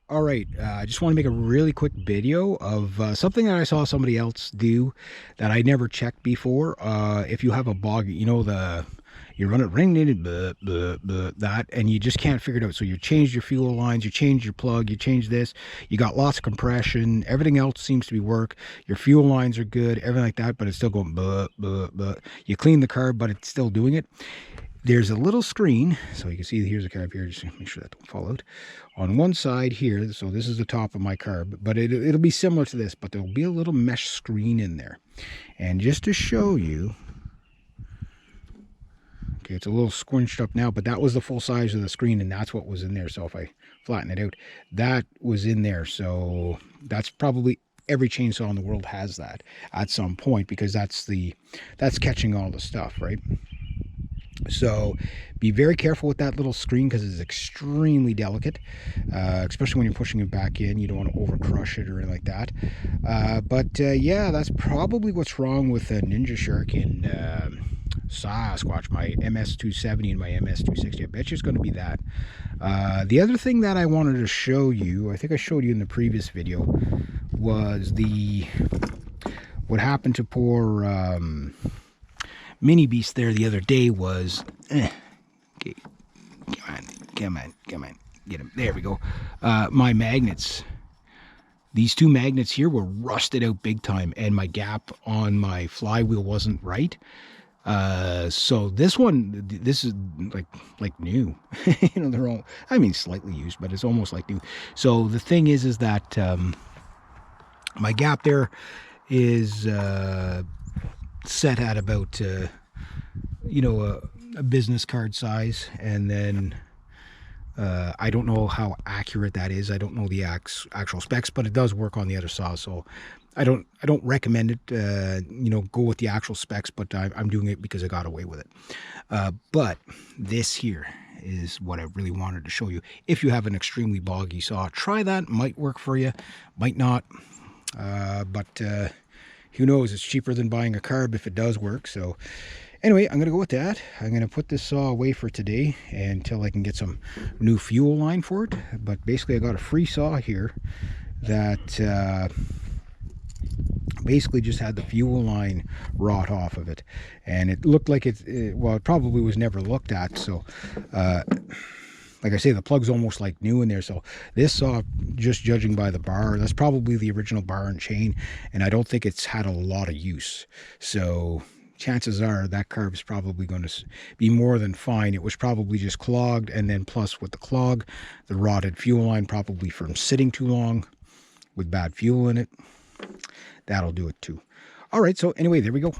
All right, I just want to make a really quick video of something that I saw somebody else do that I never checked before. If you have a boggy, you run it ring that, and you just can't figure it out. So you change your fuel lines, you change your plug, you change this. You got lots of compression. Everything else seems to be work. Your fuel lines are good, everything like that, but it's still going. You clean the carb, but it's still doing it. There's a little screen, so you can see here's a carb here, just make sure that don't fall out. On one side here, so this is the top of my carb, but it'll be similar to this, but there'll be a little mesh screen in there. And just to show you, okay, it's a little squinched up now, but that was the full size of the screen, and that's what was in there. So if I flatten it out, that was in there. So that's probably every chainsaw in the world has that at some point, because that's catching all the stuff, right? So be very careful with that little screen because it's extremely delicate, especially when you're pushing it back in. You don't want to over crush it or anything like that. Yeah, that's probably what's wrong with the Ninja Shark and Sasquatch, my MS270 and my MS260. I bet you it's going to be that. The other thing that I wanted to show you, I think I showed you in the previous video, was what happened to poor mini beast there the other day was okay, come on, get him, there we go. My magnets, these two magnets here were rusted out big time, and my gap on my flywheel wasn't right. So this is like new. They're all, I mean, slightly used, but it's almost like new. So the thing is that my gap there is set at about a business card size, and then I don't know how accurate that is. I don't know the actual specs, but it does work on the other saw, so I don't recommend it. Go with the actual specs, but I'm doing it because I got away with it. But this here is what I really wanted to show you. If you have an extremely boggy saw, try that. Might work for you, might not. But who knows? It's cheaper than buying a carb if it does work. So anyway, I'm going to go with that. I'm going to put this saw away for today until I can get some new fuel line for it. But basically, I got a free saw here that basically just had the fuel line rot off of it. And it looked like it probably was never looked at. So like I say, the plug's almost like new in there. So this saw, just judging by the bar, that's probably the original bar and chain, and I don't think it's had a lot of use. So chances are that carb is probably going to be more than fine. It was probably just clogged, and then plus with the clog, the rotted fuel line, probably from sitting too long with bad fuel in it. That'll do it too. All right, so anyway, there we go.